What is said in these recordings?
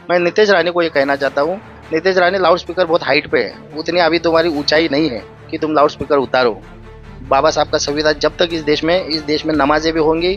मैं नीतीश रानी को ये कहना चाहता हूँ, नीतीश रानी लाउड स्पीकर बहुत हाइट पे है, उतनी अभी तुम्हारी ऊंचाई नहीं है कि तुम लाउड स्पीकर उतारो। बाबा साहब का संविधान जब तक इस देश में नमाजें भी होंगी,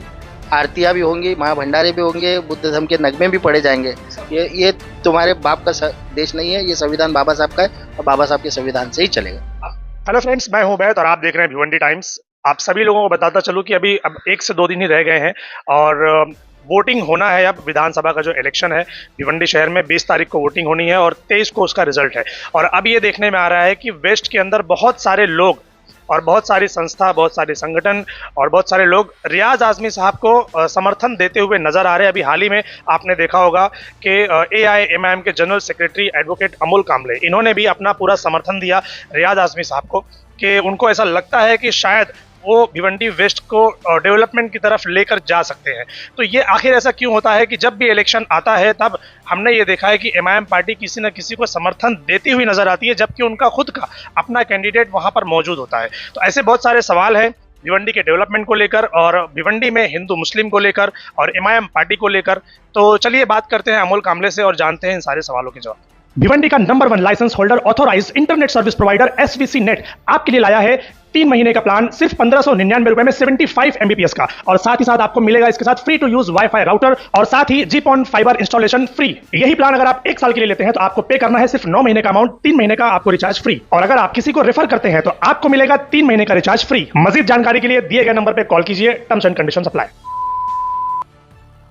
आरतियाँ भी होंगी, महा भंडारे भी होंगे, बुद्ध धर्म के नगमे भी पढ़े जाएंगे। ये तुम्हारे बाप का देश नहीं है, ये संविधान बाबा साहब का है और बाबा साहब के संविधान से ही चलेगा। हेलो फ्रेंड्स, मैं हूं बैत और आप देख रहे हैं भिवंडी टाइम्स। आप सभी लोगों को बताता चलूं कि अभी अब 1 से 2 दिन ही रह गए हैं और वोटिंग होना है। अब विधानसभा का जो इलेक्शन है भिवंडी शहर में 20 तारीख को वोटिंग होनी है और 23 को उसका रिजल्ट है। और अब ये देखने में आ रहा है कि वेस्ट के अंदर बहुत सारे लोग और बहुत सारी संस्था, बहुत सारे संगठन और बहुत सारे लोग रियाज आज़मी साहब को समर्थन देते हुए नजर आ रहे हैं। अभी हाल ही में आपने देखा होगा कि एआईएमआईएम के जनरल सेक्रेटरी एडवोकेट अमोल कामले, इन्होंने भी अपना पूरा समर्थन दिया रियाज आज़मी साहब को कि उनको ऐसा लगता है कि शायद वो भिवंडी वेस्ट को डेवलपमेंट की तरफ लेकर जा सकते हैं। तो ये आखिर ऐसा क्यों होता है कि जब भी इलेक्शन आता है तब हमने ये देखा है कि एमआईएम पार्टी किसी न किसी को समर्थन देती हुई नजर आती है, जबकि उनका खुद का अपना कैंडिडेट वहां पर मौजूद होता है। तो ऐसे बहुत सारे सवाल हैं भिवंडी के डेवलपमेंट को लेकर और भिवंडी में हिंदू मुस्लिम को लेकर और एमआईएम पार्टी को लेकर। तो चलिए बात करते हैं अमोल कामले से और जानते हैं इन सारे सवालों के जवाब। भिवंडी का number 1 license holder authorized internet service provider SVC net आपके लिए लाया है 3 महीने का प्लान सिर्फ 1599 रुपए में 75 एमबीपीएस का, और साथ ही साथ आपको मिलेगा इसके साथ free to use wifi router और साथ ही जीपॉन फाइबर इंस्टॉलेशन फ्री। यही प्लान अगर आप 1 साल के लिए लेते हैं तो आपको पे करना है सिर्फ 9 महीने का अमाउंट, 3 महीने का आपको रिचार्ज फ्री, और अगर आप किसी को रेफर करते हैं तो आपको मिलेगा 3 महीने का रिचार्ज फ्री। मजीद जानकारी के लिए दिए गए नंबर पर कॉल कीजिए, terms and condition apply.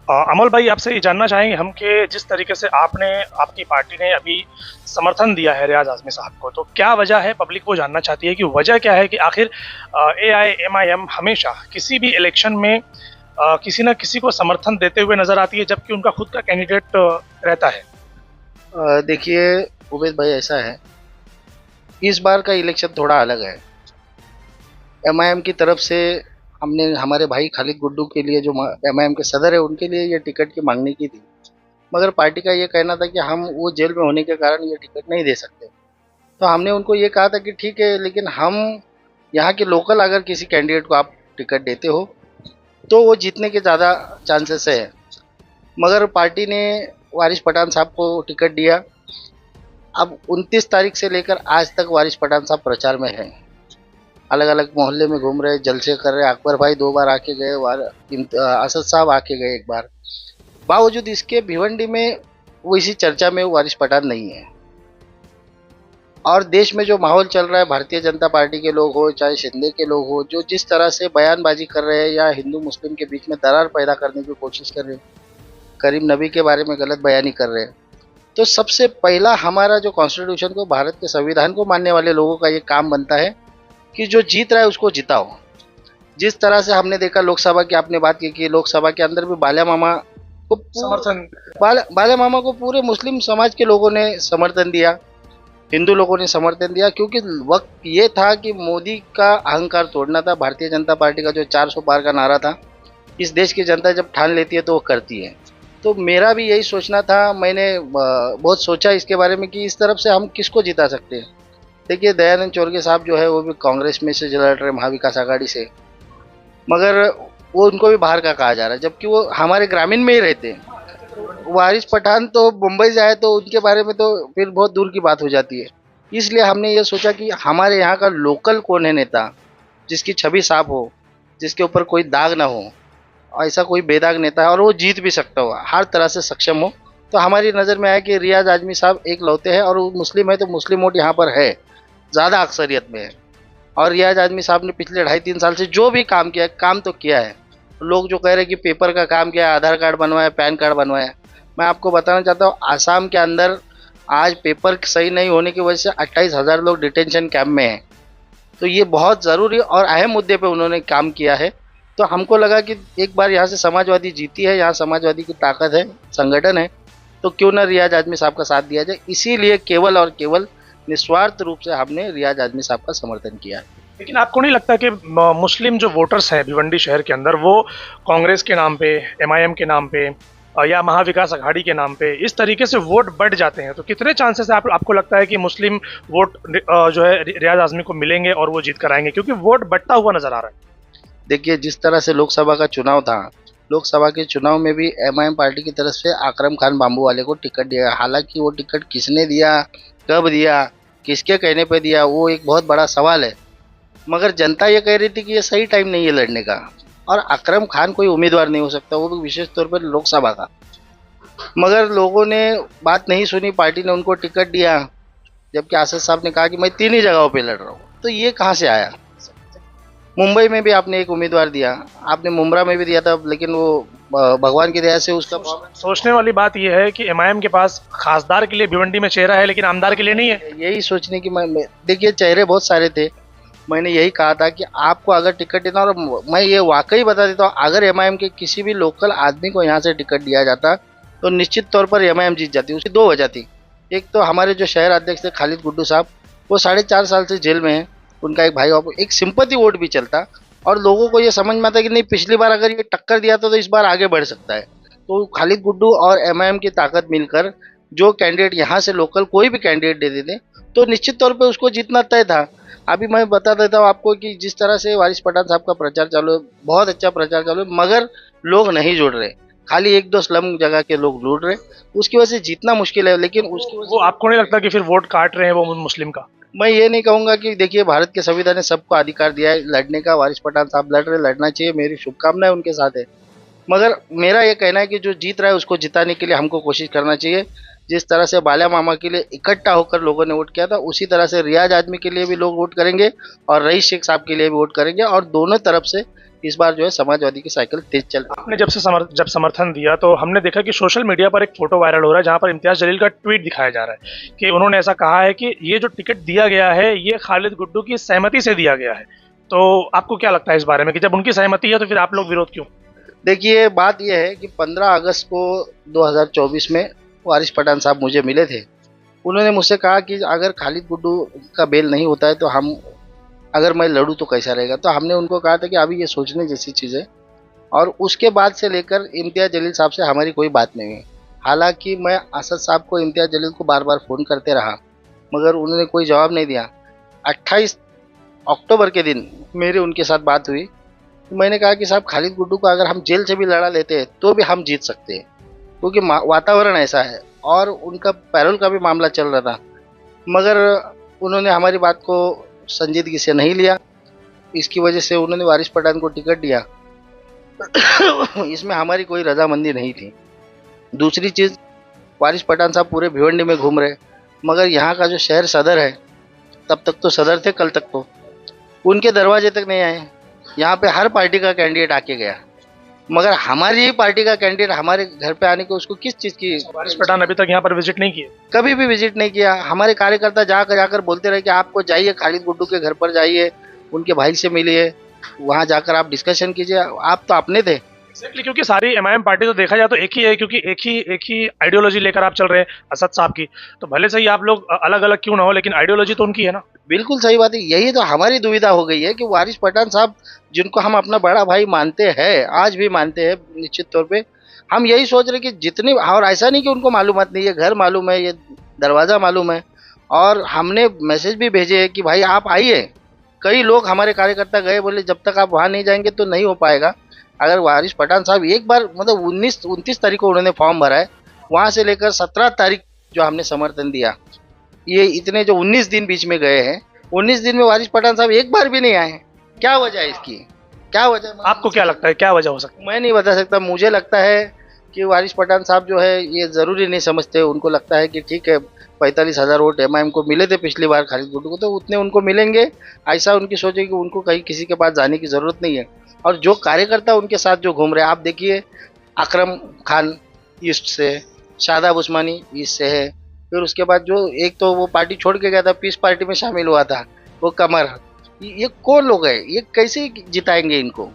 Amol भाई, आपसे ये जानना चाहेंगे हम कि जिस तरीके से आपकी पार्टी ने अभी समर्थन दिया है रियाज आज़मी साहब को, तो क्या वजह है? पब्लिक वो जानना चाहती है कि वजह क्या है कि आखिर एआईएमआईएम हमेशा किसी भी इलेक्शन में किसी न किसी को समर्थन देते हुए नजर आती है, जबकि उनका खुद का कैंडिडेट रहता है। देखिए उबैद भाई, ऐसा है, इस बार का इलेक्शन थोड़ा अलग है। एमआईएम की तरफ से हमने हमारे भाई खालिद गुड्डू के लिए, जो एमआईएम के सदर है, उनके लिए ये टिकट की मांगनी की थी, मगर पार्टी का ये कहना था कि हम वो जेल में होने के कारण ये टिकट नहीं दे सकते। तो हमने उनको ये कहा था कि ठीक है, लेकिन हम यहाँ के लोकल अगर किसी कैंडिडेट को आप टिकट देते हो तो वो जीतने के ज़्यादा चांसेस है। मगर पार्टी ने वारिस पठान साहब को टिकट दिया। अब 29 तारीख से लेकर आज तक वारिस पठान साहब प्रचार में हैं, अलग अलग मोहल्ले में घूम रहे, जलसे कर रहे। अकबर भाई 2 बार आके गए, असद साहब आके गए 1 बार। बावजूद इसके भिवंडी में वो इसी चर्चा में वारिस पठान नहीं है। और देश में जो माहौल चल रहा है, भारतीय जनता पार्टी के लोग हो चाहे शिंदे के लोग हो, जो जिस तरह से बयानबाजी कर रहे हैं या हिंदू मुस्लिम के बीच में दरार पैदा करने की कोशिश कर रहे हैं, करीम नबी के बारे में गलत बयानी कर रहे हैं, तो सबसे पहला हमारा जो कॉन्स्टिट्यूशन को, भारत के संविधान को मानने वाले लोगों का ये काम बनता है कि जो जीत रहा है उसको जिताओ। जिस तरह से हमने देखा लोकसभा की, आपने बात की कि लोकसभा के अंदर भी बाला मामा को समर्थन, बाला मामा को पूरे मुस्लिम समाज के लोगों ने समर्थन दिया, हिंदू लोगों ने समर्थन दिया, क्योंकि वक्त ये था कि मोदी का अहंकार तोड़ना था। भारतीय जनता पार्टी का जो 400 पार का नारा था, इस देश की जनता जब ठान लेती है तो वो करती है। तो मेरा भी यही सोचना था, मैंने बहुत सोचा इसके बारे में कि इस तरफ से हम किसको जिता सकते हैं। देखिए दयानंद चौरगे साहब जो है वो भी कांग्रेस में से लड़ रहे, महाविकास आघाड़ी से, मगर वो उनको भी बाहर का कहा जा रहा है, जबकि वो हमारे ग्रामीण में ही रहते हैं। वारिस पठान तो मुंबई से आए तो उनके बारे में तो फिर बहुत दूर की बात हो जाती है। इसलिए हमने ये सोचा कि हमारे यहाँ का लोकल कौन है नेता, जिसकी छवि साफ हो, जिसके ऊपर कोई दाग ना हो, ऐसा कोई बेदाग नेता है और वो जीत भी सकता हो, हर तरह से सक्षम हो। तो हमारी नज़र में आया कि रियाज आज़मी साहब एक लौते हैं, और वो मुस्लिम है तो मुस्लिम वोट यहाँ पर है, ज़्यादा अक्सरियत में है। और रियाज आज़मी साहब ने पिछले 2.5-3 साल से जो भी काम किया है, काम तो किया है। लोग जो कह रहे हैं कि पेपर का काम किया है, आधार कार्ड बनवाया, पैन कार्ड बनवाया, मैं आपको बताना चाहता हूँ आसाम के अंदर आज पेपर सही नहीं होने की वजह से 28,000 लोग डिटेंशन कैंप में हैं। तो ये बहुत ज़रूरी और अहम मुद्दे पे उन्होंने काम किया है। तो हमको लगा कि एक बार यहाँ से समाजवादी जीती है, यहाँ समाजवादी की ताकत है, संगठन है, तो क्यों ना रियाज आज़मी साहब का साथ दिया जाए। इसीलिए केवल और केवल निस्वार्थ रूप से हमने रियाज आज़मी साहब का समर्थन किया है। लेकिन आपको नहीं लगता कि मुस्लिम जो वोटर्स हैं भिवंडी शहर के अंदर, वो कांग्रेस के नाम पे, एमआईएम के नाम पे या महाविकास आघाड़ी के नाम पे इस तरीके से वोट बढ़ जाते हैं? तो कितने चांसेस है आपको लगता है कि मुस्लिम वोट जो है रियाज आज़मी को मिलेंगे और वो जीत कर आएंगे, क्योंकि वोट बढ़ता हुआ नजर आ रहा है? देखिए जिस तरह से लोकसभा का चुनाव था, लोकसभा के चुनाव में भी एमआईएम पार्टी की तरफ से आकरम खान बाम्बू वाले को टिकट दिया। हालांकि वो टिकट किसने दिया, कब दिया, किसके कहने पे दिया, वो एक बहुत बड़ा सवाल है। मगर जनता ये कह रही थी कि ये सही टाइम नहीं है लड़ने का, और अकरम खान कोई उम्मीदवार नहीं हो सकता, वो भी विशेष तौर पर लोकसभा का। मगर लोगों ने बात नहीं सुनी, पार्टी ने उनको टिकट दिया, जबकि आसद साहब ने कहा कि मैं 3 ही जगहों पे लड़ रहा हूँ। तो ये कहाँ से आया? मुंबई में भी आपने एक उम्मीदवार दिया, आपने मुंब्रा में भी दिया था, लेकिन वो भगवान की दया से उसका सोचने वाली बात यह है कि एमआईएम के पास खासदार के लिए भिवंडी में चेहरा है, लेकिन आमदार के लिए नहीं है। यही सोचने की देखिए, चेहरे बहुत सारे थे। मैंने यही कहा था कि आपको अगर टिकट देना, और मैं ये वाकई बता देता हूँ, अगर एमआईएम के किसी भी लोकल आदमी को यहाँ से टिकट दिया जाता तो निश्चित तौर पर एमआईएम जीत जाती। उसकी 2 वजह थी। एक तो हमारे जो शहर अध्यक्ष थे खालिद गुड्डू साहब, वो 4.5 साल से जेल में हैं, उनका एक भाई, एक सिंपैथी वोट भी चलता, और लोगों को ये समझ में आता कि नहीं, पिछली बार अगर ये टक्कर दिया तो इस बार आगे बढ़ सकता है। तो खालिद गुड्डू और एमआईएम की ताकत मिलकर जो कैंडिडेट यहाँ से लोकल कोई भी कैंडिडेट दे देते तो निश्चित तौर पे उसको जीतना तय था। अभी मैं बता देता हूँ आपको कि जिस तरह से वारिस पठान साहब का प्रचार चालू है, बहुत अच्छा प्रचार चालू है, मगर लोग नहीं जुड़ रहे, खाली 1-2 स्लम जगह के लोग जुड़ रहे, उसकी वजह से जीतना मुश्किल है। लेकिन उसकी वजह वो आपको नहीं लगता कि फिर वोट काट रहे हैं वो मुस्लिम का? मैं ये नहीं कहूँगा कि देखिए, भारत के संविधान ने सबको अधिकार दिया है लड़ने का। वारिस पठान साहब लड़ रहे, लड़ना चाहिए, मेरी शुभकामनाएं उनके साथ है। मगर मेरा ये कहना है कि जो जीत रहा है उसको जिताने के लिए हमको कोशिश करना चाहिए। जिस तरह से बाला मामा के लिए इकट्ठा होकर लोगों ने वोट किया था, उसी तरह से रियाज आदमी के लिए भी लोग वोट करेंगे और रईस शेख साहब के लिए भी वोट करेंगे, और दोनों तरफ से इस बार जो है समाजवादी की साइकिल तेज चल रही है। आपने जब समर्थन दिया तो हमने देखा कि सोशल मीडिया पर एक फोटो वायरल हो रहा है जहां पर इम्तियाज जलील का ट्वीट दिखाया जा रहा है कि उन्होंने ऐसा कहा है कि ये जो टिकट दिया गया है ये खालिद गुड्डू की सहमति से दिया गया है। तो आपको क्या लगता है इस बारे में कि जब उनकी सहमति है तो फिर आप लोग विरोध क्यों? देखिए, बात यह है कि 15 अगस्त को 2024 में वारिस पठान साहब मुझे मिले थे। उन्होंने मुझसे कहा कि अगर खालिद गुड्डू का बेल नहीं होता है तो अगर मैं लड़ूं तो कैसा रहेगा। तो हमने उनको कहा था कि अभी ये सोचने जैसी चीज़ है, और उसके बाद से लेकर इम्तियाज जलील साहब से हमारी कोई बात नहीं है। हालांकि मैं असद साहब को, इम्तियाज जलील को बार बार फ़ोन करते रहा, मगर उन्होंने कोई जवाब नहीं दिया। 28 अक्टूबर के दिन मेरी उनके साथ बात हुई, तो मैंने कहा कि साहब, खालिद गुड्डू को अगर हम जेल से भी लड़ा लेते हैं तो भी हम जीत सकते हैं, क्योंकि वातावरण ऐसा है, और उनका पैरोल का भी मामला चल रहा था। मगर उन्होंने हमारी बात को संजीदगी से नहीं लिया, इसकी वजह से उन्होंने वारिस पठान को टिकट दिया। इसमें हमारी कोई रजामंदी नहीं थी। दूसरी चीज़, वारिस पठान साहब पूरे भिवंडी में घूम रहे, मगर यहाँ का जो शहर सदर है, तब तक तो सदर थे, कल तक तो उनके दरवाजे तक नहीं आए। यहाँ पे हर पार्टी का कैंडिडेट आके गया, मगर हमारी ही पार्टी का कैंडिडेट हमारे घर पे आने को उसको किस चीज़ की? वारिस पठान अभी तक यहाँ पर विजिट नहीं किए, कभी भी विजिट नहीं किया। हमारे कार्यकर्ता जाकर बोलते रहे कि आपको जाइए, खालिद गुड्डू के घर पर जाइए, उनके भाई से मिलिए, वहाँ जाकर आप डिस्कशन कीजिए। आप तो अपने थे। एक्जैक्टली, क्योंकि सारी एमआईएम पार्टी तो देखा जाए तो एक ही है, क्योंकि एक ही आइडियोलॉजी लेकर आप चल रहे हैं असद साहब की। तो भले से ही आप लोग अलग अलग क्यों ना हो, लेकिन आइडियोलॉजी तो उनकी है ना। बिल्कुल सही बात है। यही तो हमारी दुविधा हो गई है कि वारिस पठान साहब, जिनको हम अपना बड़ा भाई मानते हैं, आज भी मानते हैं निश्चित तौर पे, हम यही सोच रहे कि जितनी, और ऐसा नहीं कि उनको मालूमात नहीं है, घर मालूम है, ये दरवाज़ा मालूम है, और हमने मैसेज भी भेजे हैं कि भाई आप आइए। कई लोग हमारे कार्यकर्ता गए, बोले जब तक आप वहाँ नहीं जाएंगे तो नहीं हो पाएगा। अगर वारिस पठान साहब एक बार, मतलब 29 तारीख को उन्होंने फॉर्म भरा है, वहाँ से लेकर 17 तारीख जो हमने समर्थन दिया, ये इतने जो 19 दिन बीच में गए हैं, 19 दिन में वारिस पठान साहब एक बार भी नहीं आए। क्या वजह है इसकी? क्या वजह? आपको क्या लगता है क्या वजह हो सकती है? मैं नहीं बता सकता। मुझे लगता है कि वारिस पठान साहब जो है ये ज़रूरी नहीं समझते। उनको लगता है कि ठीक है, 45,000 वोट एमआईएम को मिले थे पिछली बार खालिद गुड्डू को, तो उतने उनको मिलेंगे, ऐसा उनकी सोच है कि उनको कहीं किसी के पास जाने की ज़रूरत नहीं है। और जो कार्यकर्ता उनके साथ जो घूम रहे हैं, आप देखिए, अकरम खान ईस्ट से, शादाब उस्मानी ईस्ट से है, फिर उसके बाद जो एक तो वो पार्टी छोड़ के गया था, पीस पार्टी में शामिल हुआ था, वो कमर, ये कौन लोग हैं? ये कैसे जिताएंगे इनको?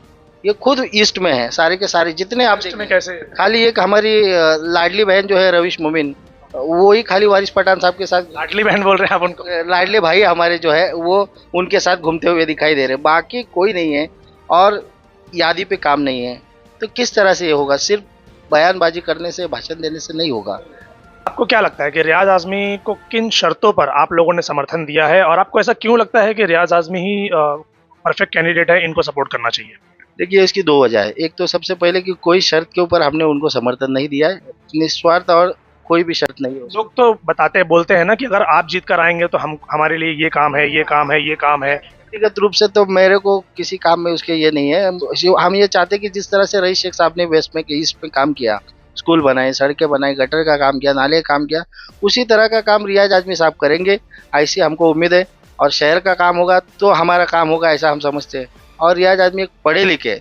ये खुद ईस्ट में है, सारे के सारे जितने आप में कैसे? खाली एक हमारी लाडली बहन जो है रविश मोमिन, वो ही खाली वारिस पठान साहब के साथ, लाडली बहन बोल रहे हैं आप उनको? लाडले भाई हमारे जो है वो उनके साथ घूमते हुए दिखाई दे रहे, बाकी कोई नहीं है, और यादी पे काम नहीं है। तो किस तरह से ये होगा? सिर्फ बयानबाजी करने से, भाषण देने से नहीं होगा। आपको क्या लगता है कि रियाज आज़मी को किन शर्तों पर आप लोगों ने समर्थन दिया है, और आपको ऐसा क्यों लगता है कि रियाज आज़मी ही परफेक्ट कैंडिडेट है, इनको सपोर्ट करना चाहिए? देखिए इसकी दो वजह है। एक तो सबसे पहले कि कोई शर्त के ऊपर हमने उनको समर्थन नहीं दिया है, निस्वार्थ और कोई भी शर्त नहीं है। लोग तो बताते बोलते हैं ना कि अगर आप जीत कर आएंगे तो हम हमारे लिए ये काम है, ये काम है, ये काम है। व्यक्तिगत रूप से तो मेरे को किसी काम में उसके ये नहीं है। हम ये चाहते हैं कि जिस तरह से रईस शेख साहब ने वेस्ट में ईस्ट में काम किया, स्कूल बनाए, सड़कें बनाई, गटर का काम किया, नाले का काम किया, उसी तरह का काम रियाज आजमी साहब करेंगे, ऐसी हमको उम्मीद है। और शहर का काम होगा तो हमारा काम होगा, ऐसा हम समझते हैं। और रियाज आजमी एक पढ़े लिखे,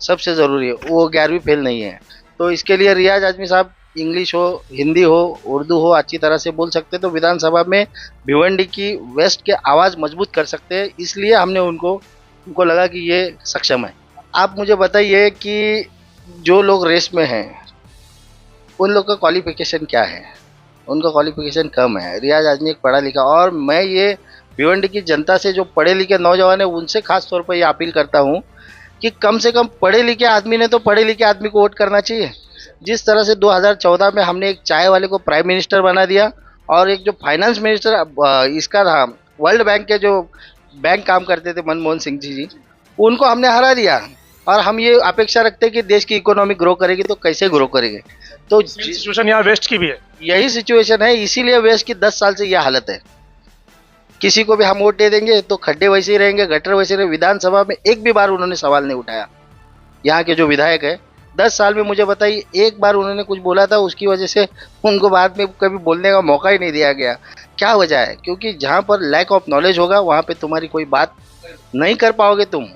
सबसे ज़रूरी है, वो 11वीं फेल नहीं है। तो इसके लिए रियाज आजमी साहब इंग्लिश हो, हिंदी हो, उर्दू हो, अच्छी तरह से बोल सकते, तो विधानसभा में भिवंडी की वेस्ट के आवाज़ मजबूत कर सकते हैं। इसलिए हमने उनको लगा कि ये सक्षम है। आप मुझे बताइए कि जो लोग रेस में हैं उन लोग का क्वालिफिकेशन क्या है? उनका क्वालिफिकेशन कम है। रियाज आजमी एक पढ़ा लिखा, और मैं ये भिवंडी की जनता से जो पढ़े लिखे नौजवान है उनसे खास तौर पर ये अपील करता हूँ कि कम से कम पढ़े लिखे आदमी ने तो पढ़े लिखे आदमी को वोट करना चाहिए। जिस तरह से 2014 में हमने एक चाय वाले को प्राइम मिनिस्टर बना दिया, और एक जो फाइनेंस मिनिस्टर इसका था, वर्ल्ड बैंक के जो बैंक काम करते थे मनमोहन सिंह जी, उनको हमने हरा दिया। और हम ये अपेक्षा रखते हैं कि देश की इकोनॉमी ग्रो करेगी, तो कैसे ग्रो करेगी? तो सिचुएशन यहाँ वेस्ट की भी है। यही सिचुएशन है, इसीलिए वेस्ट की 10 साल से यह हालत है। किसी को भी हम वोट दे देंगे तो खड्डे वैसे ही रहेंगे, गटर वैसे ही रहेंगे। विधानसभा में एक भी बार उन्होंने सवाल नहीं उठाया। यहाँ के जो विधायक है 10 साल में मुझे बताइए एक बार उन्होंने कुछ बोला था, उसकी वजह से उनको बाद में कभी बोलने का मौका ही नहीं दिया गया। क्या वजह है? क्योंकि जहाँ पर लैक ऑफ नॉलेज होगा वहाँ पे तुम्हारी कोई बात नहीं कर पाओगे, तुम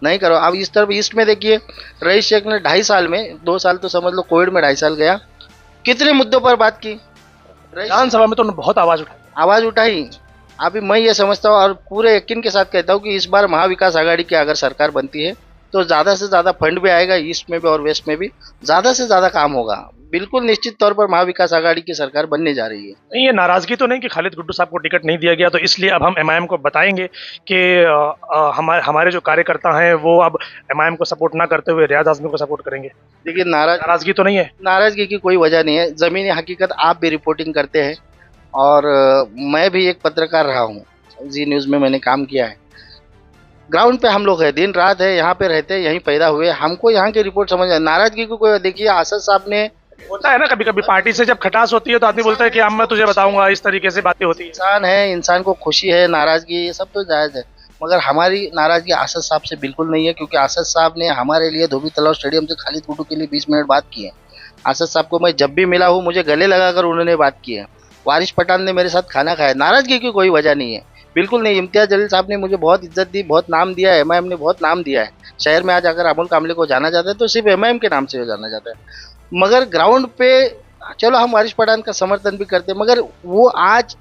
नहीं करो। अब इस तरफ ईस्ट में देखिए, रईस शेख ने 2.5 साल में, 2 साल तो समझ लो, कोविड में 2.5 साल गया, कितने मुद्दों पर बात की। विधानसभा में तो उन्होंने बहुत आवाज़ उठाई। अभी मैं ये समझता हूँ और पूरे यकीन के साथ कहता हूँ कि इस बार महाविकास आघाड़ी की अगर सरकार बनती है तो ज़्यादा से ज़्यादा फंड भी आएगा, ईस्ट में भी और वेस्ट में भी ज़्यादा से ज़्यादा काम होगा। बिल्कुल निश्चित तौर पर महाविकास आघाड़ी की सरकार बनने जा रही है। नहीं, ये नाराजगी तो नहीं कि खालिद गुड्डू साहब को टिकट नहीं दिया गया, तो इसलिए अब हम एमआईएम को बताएंगे कि हमारे जो कार्यकर्ता हैं वो अब एमआईएम को सपोर्ट ना करते हुए रियाज आजमी को सपोर्ट करेंगे। देखिए नाराजगी तो नहीं है? नाराजगी की कोई वजह नहीं है। ज़मीनी हकीकत आप भी रिपोर्टिंग करते हैं, और मैं भी एक पत्रकार रहा हूँ, जी न्यूज़ में मैंने काम किया है। ग्राउंड पे हम लोग हैं, दिन रात है, यहाँ पे रहते हैं, यहीं पैदा हुए, हमको यहाँ की रिपोर्ट समझ है। नाराजगी को कोई, देखिए आसद साहब ने, होता है ना कभी कभी पार्टी से जब खटास होती है तो आदमी बोलता है कि अब मैं तुझे बताऊंगा, इस तरीके से बातें होती है। इंसान है, इंसान को खुशी है, नाराजगी, ये सब तो जायज़ है। मगर हमारी नाराजगी आसद साहब से बिल्कुल नहीं है, क्योंकि आसद साहब ने हमारे लिए धोबी तलाव स्टेडियम से खालिद गुड्डू के लिए 20 मिनट बात की है। आसद साहब को मैं जब भी मिला हूँ मुझे गले लगाकर उन्होंने बात की है। वारिस पठान ने मेरे साथ खाना खाया। नाराजगी की कोई वजह नहीं है, बिल्कुल नहीं। इम्तियाज़ जलील साहब ने मुझे बहुत इज्जत दी, बहुत नाम दिया है, एमआईएम ने बहुत नाम दिया है। शहर में आज अगर अमोल कामले को जाना जाता है तो सिर्फ एमआईएम के नाम से जाना जाता है। मगर ग्राउंड पे चलो हम वारिस पठान का समर्थन भी करते हैं, मगर वो आज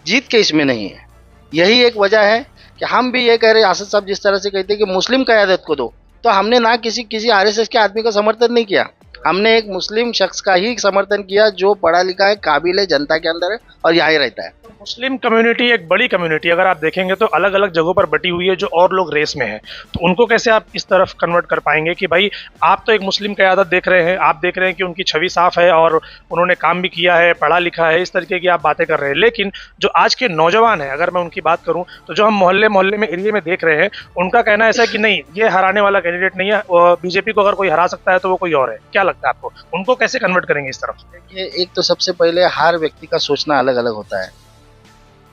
जीत के इसमें नहीं है। यही एक वजह है कि हम भी ये कह रहे हैं, आसद साहब जिस तरह से कहते हैं कि मुस्लिम क़यादत को दो, तो हमने ना किसी आरएसएस के आदमी का समर्थन नहीं किया। हमने एक मुस्लिम शख्स का ही समर्थन किया जो पढ़ा लिखा है, काबिल है, जनता के अंदर है और यहाँ ही रहता है। मुस्लिम कम्युनिटी एक बड़ी कम्युनिटी, अगर आप देखेंगे तो अलग अलग जगहों पर बटी हुई है, जो और लोग रेस में हैं, तो उनको कैसे आप इस तरफ कन्वर्ट कर पाएंगे कि भाई आप तो एक मुस्लिम क़यादत देख रहे हैं, आप देख रहे हैं कि उनकी छवि साफ है और उन्होंने काम भी किया है, पढ़ा लिखा है, इस तरीके की आप बातें कर रहे हैं। लेकिन जो आज के नौजवान हैं, अगर मैं उनकी बात करूं तो जो हम मोहल्ले मोहल्ले में, एरिया में देख रहे हैं, उनका कहना ऐसा है कि नहीं, ये हराने वाला कैंडिडेट नहीं है, बीजेपी को अगर कोई हरा सकता है तो वो कोई और है। क्या लगता है आपको, उनको कैसे कन्वर्ट करेंगे इस तरफ? देखिए, एक तो सबसे पहले हर व्यक्ति का सोचना अलग अलग होता है,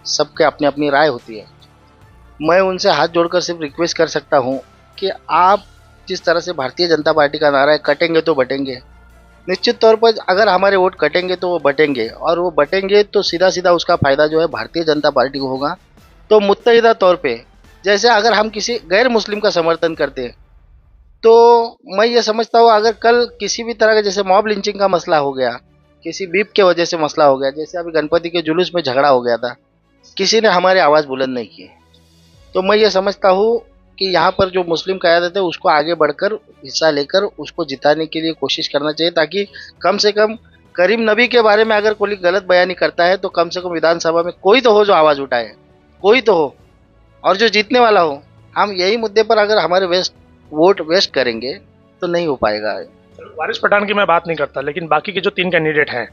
सबके अपनी अपनी राय होती है। मैं उनसे हाथ जोड़कर सिर्फ रिक्वेस्ट कर सकता हूं कि आप जिस तरह से भारतीय जनता पार्टी का नारा है, कटेंगे तो बटेंगे, निश्चित तौर पर अगर हमारे वोट कटेंगे तो वो बटेंगे, और वो बटेंगे तो सीधा सीधा उसका फ़ायदा जो है भारतीय जनता पार्टी को होगा। तो मुत्तहिदा तौर पे, जैसे अगर हम किसी गैर मुस्लिम का समर्थन करते हैं, तो मैं ये समझता हूँ अगर कल किसी भी तरह का, जैसे मॉब लिंचिंग का मसला हो गया, किसी बीप के वजह से मसला हो गया, जैसे अभी गणपति के जुलूस में झगड़ा हो गया था, किसी ने हमारी आवाज़ बुलंद नहीं की, तो मैं ये समझता हूँ कि यहाँ पर जो मुस्लिम क़यादत है उसको आगे बढ़कर हिस्सा लेकर उसको जिताने के लिए कोशिश करना चाहिए, ताकि कम से कम करीम नबी के बारे में अगर कोई गलत बयानी करता है तो कम से कम विधानसभा में कोई तो हो जो आवाज़ उठाए, कोई तो हो, और जो जीतने वाला हो। हम यही मुद्दे पर अगर हमारे वोट वेस्ट करेंगे तो नहीं हो पाएगा। वारिस पठान की मैं बात नहीं करता, लेकिन बाकी के जो 3 कैंडिडेट हैं,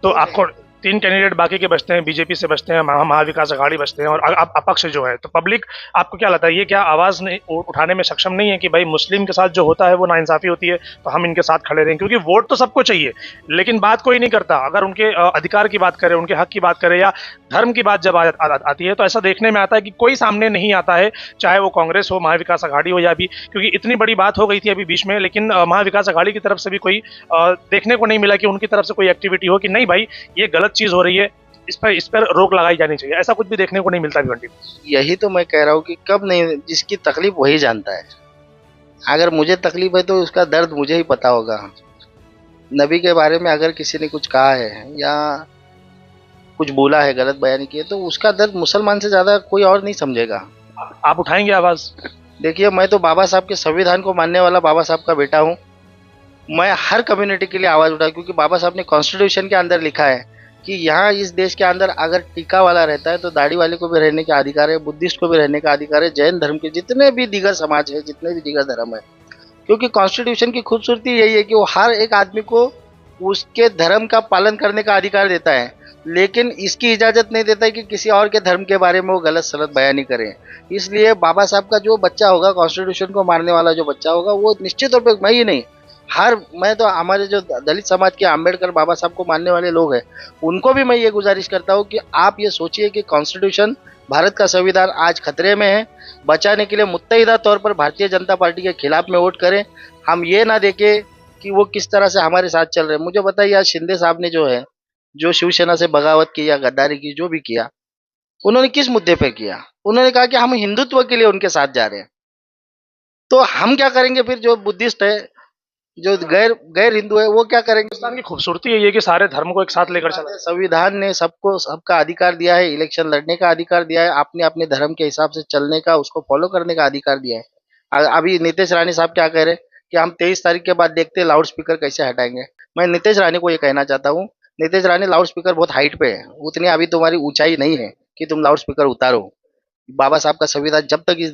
तो आपको तीन कैंडिडेट बाकी के बचते हैं, बीजेपी से बचते हैं, महाविकास अघाड़ी बचते हैं और अपक्ष जो है, तो पब्लिक आपको क्या लगता है ये क्या आवाज नहीं उठाने में सक्षम नहीं है कि भाई मुस्लिम के साथ जो होता है वो नाइंसाफी होती है, तो हम इनके साथ खड़े रहें? क्योंकि वोट तो सबको चाहिए, लेकिन बात कोई नहीं करता। अगर उनके अधिकार की बात करें, उनके हक की बात करें या धर्म की बात जब आती है, तो ऐसा देखने में आता है कि कोई सामने नहीं आता है, चाहे वो कांग्रेस हो, महाविकास अघाड़ी हो या भी, क्योंकि इतनी बड़ी बात हो गई थी अभी बीच में, लेकिन महाविकास अघाड़ी की तरफ से भी कोई देखने को नहीं मिला कि उनकी तरफ से कोई एक्टिविटी हो कि नहीं भाई ये गलत चीज हो रही है, इस पर रोक लगाई जानी चाहिए। ऐसा कुछ भी देखने को नहीं मिलता भिवंडी में। यही तो मैं कह रहा हूँ कि कब नहीं, जिसकी तकलीफ वही जानता है। अगर मुझे तकलीफ है तो उसका दर्द मुझे ही पता होगा। नबी के बारे में अगर किसी ने कुछ कहा है या कुछ बोला है, गलत बयानी की है, तो उसका दर्द मुसलमान से ज़्यादा कोई और नहीं समझेगा। आप उठाएंगे आवाज? देखिए, मैं तो बाबा साहब के संविधान को मानने वाला बाबा साहब का बेटा हूँ। मैं हर कम्युनिटी के लिए आवाज़ उठाऊँ, क्योंकि बाबा साहब ने कॉन्स्टिट्यूशन के अंदर लिखा है कि यहाँ इस देश के अंदर अगर टीका वाला रहता है तो दाढ़ी वाले को भी रहने का अधिकार है, बुद्धिस्ट को भी रहने का अधिकार है, जैन धर्म के जितने भी दीगर समाज है, जितने भी दीगर धर्म है। क्योंकि कॉन्स्टिट्यूशन की खूबसूरती यही है कि वो हर एक आदमी को उसके धर्म का पालन करने का अधिकार देता है, लेकिन इसकी इजाज़त नहीं देता है कि किसी और के धर्म के बारे में वो गलत सलत बयानी करें। इसलिए बाबा साहब का जो बच्चा होगा, कॉन्स्टिट्यूशन को मानने वाला जो बच्चा होगा, वो निश्चित तौर पर मैं ही नहीं, मैं तो हमारे जो दलित समाज के अम्बेडकर बाबा साहब को मानने वाले लोग हैं, उनको भी मैं ये गुजारिश करता हूँ कि आप ये सोचिए कि कॉन्स्टिट्यूशन, भारत का संविधान आज खतरे में है। बचाने के लिए मुत्तहिदा तौर पर भारतीय जनता पार्टी के खिलाफ में वोट करें। हम ये ना देखें कि वो किस तरह से हमारे साथ चल रहे हैं। मुझे बताइए, आज शिंदे साहब ने जो है, जो शिवसेना से बगावत की या गद्दारी की, जो भी किया, उन्होंने किस मुद्दे पे किया? उन्होंने कहा कि हम हिंदुत्व के लिए उनके साथ जा रहे हैं। तो हम क्या करेंगे फिर? जो बुद्धिस्ट है, जो गैर गैर हिंदू है, वो क्या करेंगे? हिंदुस्तान की खूबसूरती है ये कि सारे धर्म को एक साथ लेकर चला। संविधान ने सबको सबका अधिकार दिया है, इलेक्शन लड़ने का अधिकार दिया है, अपने अपने धर्म के हिसाब से चलने का, उसको फॉलो करने का अधिकार दिया है। अभी नीतीश रानी साहब क्या कह रहे हैं कि हम 23 तारीख के बाद देखते हैं लाउड स्पीकर कैसे हटाएंगे। मैं नीतीश रानी को ये कहना चाहता हूँ, नीतीश रानी, लाउड स्पीकर बहुत हाइट पे है, उतनी अभी तुम्हारी ऊंचाई नहीं है कि तुम लाउड स्पीकर उतारो। बाबा साहब का संविधान जब तक इस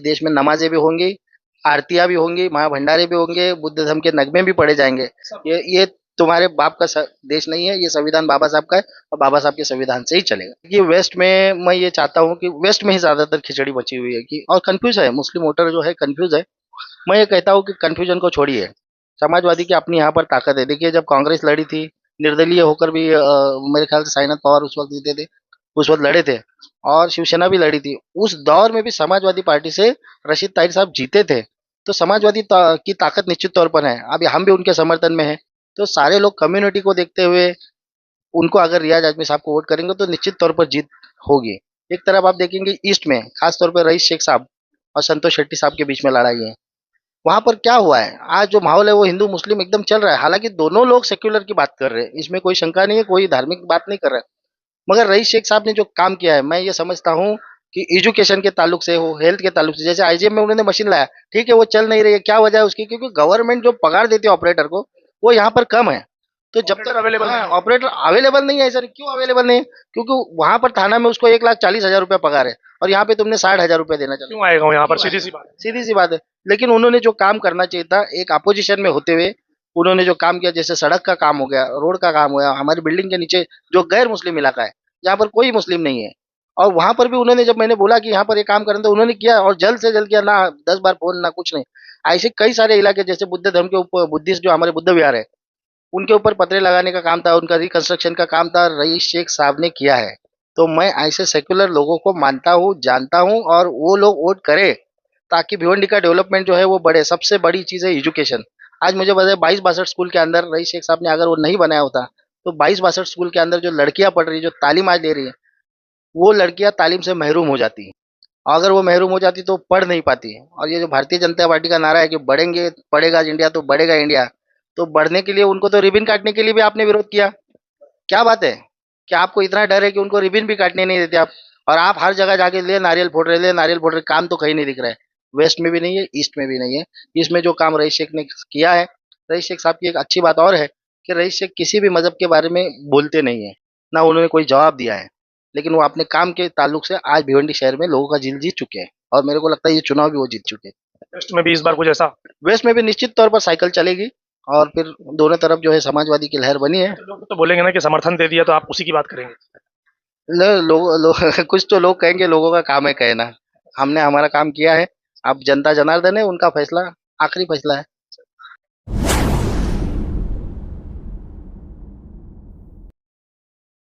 देश में नमाजें भी होंगी, आरतियां भी होंगी, महाभंडारे भी होंगे, बुद्ध धर्म के नगमे भी पढ़े जाएंगे। ये तुम्हारे बाप का देश नहीं है, ये संविधान बाबा साहब का है और बाबा साहब के संविधान से ही चलेगा। ये वेस्ट में मैं ये चाहता हूँ कि वेस्ट में ही ज्यादातर खिचड़ी बची हुई है कि, और कंफ्यूज है, मुस्लिम वोटर जो है कंफ्यूज है। मैं ये कहता हूँ कि कंफ्यूजन को छोड़िए। समाजवादी की अपनी यहाँ पर ताकत है। देखिए, जब कांग्रेस लड़ी थी, निर्दलीय होकर भी मेरे ख्याल से साईनाथ पवार उस वक्त जीते थे, उस वक्त लड़े थे, और शिवसेना भी लड़ी थी। उस दौर में भी समाजवादी पार्टी से रशीद ताहिर साहब जीते थे। तो समाजवादी की ताकत निश्चित तौर पर है। अभी हम भी उनके समर्थन में हैं। तो सारे लोग कम्युनिटी को देखते हुए उनको, अगर रियाज आजमी साहब को वोट करेंगे तो निश्चित तौर पर जीत होगी। एक तरफ आप देखेंगे ईस्ट में खास तौर पर रईस शेख साहब और संतोष शेट्टी साहब के बीच में लड़ाई है। वहां पर क्या हुआ है, आज जो माहौल है वो हिंदू मुस्लिम एकदम चल रहा है। हालांकि दोनों लोग सेक्युलर की बात कर रहे हैं, इसमें कोई शंका नहीं है, कोई धार्मिक बात नहीं कर रहा है। मगर रईस शेख साहब ने जो काम किया है, मैं ये समझता हूँ कि एजुकेशन के ताल्लुक से हो, हेल्थ के ताल्लुक से, जैसे आईजीएम में उन्होंने मशीन लाया, ठीक है, वो चल नहीं रही है, क्या वजह है उसकी? क्योंकि गवर्नमेंट जो पगार देती है ऑपरेटर को, वो यहाँ पर कम है। तो जब तक ऑपरेटर अवेलेबल नहीं है, सर क्यों अवेलेबल नहीं है? क्योंकि वहां पर थाना में उसको 1,40,000 रुपया पगार है और यहाँ पे तुमने 60,000 रुपया देना चाहिए। क्यों आएगा वो यहाँ पर? सीधी सी बात है। सीधी सी बात है। लेकिन उन्होंने जो काम करना चाहिए था, एक अपोजिशन में होते हुए उन्होंने जो काम किया, जैसे सड़क का काम हो गया, रोड का काम हो गया, हमारी बिल्डिंग के नीचे जो गैर मुस्लिम इलाका है, जहाँ पर कोई मुस्लिम नहीं है, और वहां पर भी उन्होंने, जब मैंने बोला कि यहाँ पर ये काम करना, तो उन्होंने किया और जल्द से जल्द किया। ना 10 बार फोन, ना कुछ नहीं। ऐसे कई सारे इलाके, जैसे बुद्ध धर्म के ऊपर बुद्धिस्ट जो हमारे बुद्ध विहार है, उनके ऊपर पतरे लगाने का काम था, उनका रिकंस्ट्रक्शन का काम था, रईस शेख साहब ने किया है। तो मैं ऐसे सेक्युलर लोगों को मानता हूँ, जानता हूँ, और वो लोग वोट करें ताकि भिवंडी का डेवलपमेंट जो है वो बढ़े। सबसे बड़ी चीज़ है एजुकेशन। आज मुझे पता है 22-62 स्कूल के अंदर रईस शेख साहब ने अगर वो नहीं बनाया होता, तो 22-62 स्कूल के अंदर जो लड़कियां पढ़ रही है, जो तालीम आज ले रही है, वो लड़कियां तालीम से महरूम हो जाती हैं। और अगर वो महरूम हो जाती तो पढ़ नहीं पाती। और ये जो भारतीय जनता पार्टी का नारा है कि बढ़ेंगे, बढ़ेगा इंडिया तो बढ़ेगा इंडिया, तो बढ़ने के लिए उनको तो रिबन काटने के लिए भी आपने विरोध किया। क्या बात है कि आपको इतना डर है कि उनको रिबन भी काटने नहीं देते आप, और आप हर जगह जाके ले नारियल फोड़ रहे, ले नारियल फोड़ रहे, काम तो कहीं नहीं दिख रहा है। वेस्ट में भी नहीं है, ईस्ट में भी नहीं है। इसमें जो काम रईस शेख ने किया है, रईस शेख साहब की एक अच्छी बात और है कि रईस शेख किसी भी मजहब के बारे में बोलते नहीं है, ना उन्होंने कोई जवाब दिया है, लेकिन वो अपने काम के ताल्लुक से आज भिवंडी शहर में लोगों का दिल जीत चुके हैं, और मेरे को लगता है ये चुनाव भी वो जीत चुके हैं। वेस्ट में भी इस बार कुछ ऐसा? वेस्ट में भी निश्चित तौर पर साइकिल चलेगी, और फिर दोनों तरफ जो है समाजवादी की लहर बनी है। लोग तो बोलेंगे ना कि समर्थन दे दिया, तो आप उसी की बात करेंगे। कुछ तो लोग कहेंगे, लोगों का काम है कहना। हमने हमारा काम किया है। अब जनता जनार्दन है, उनका फैसला आखिरी फैसला है।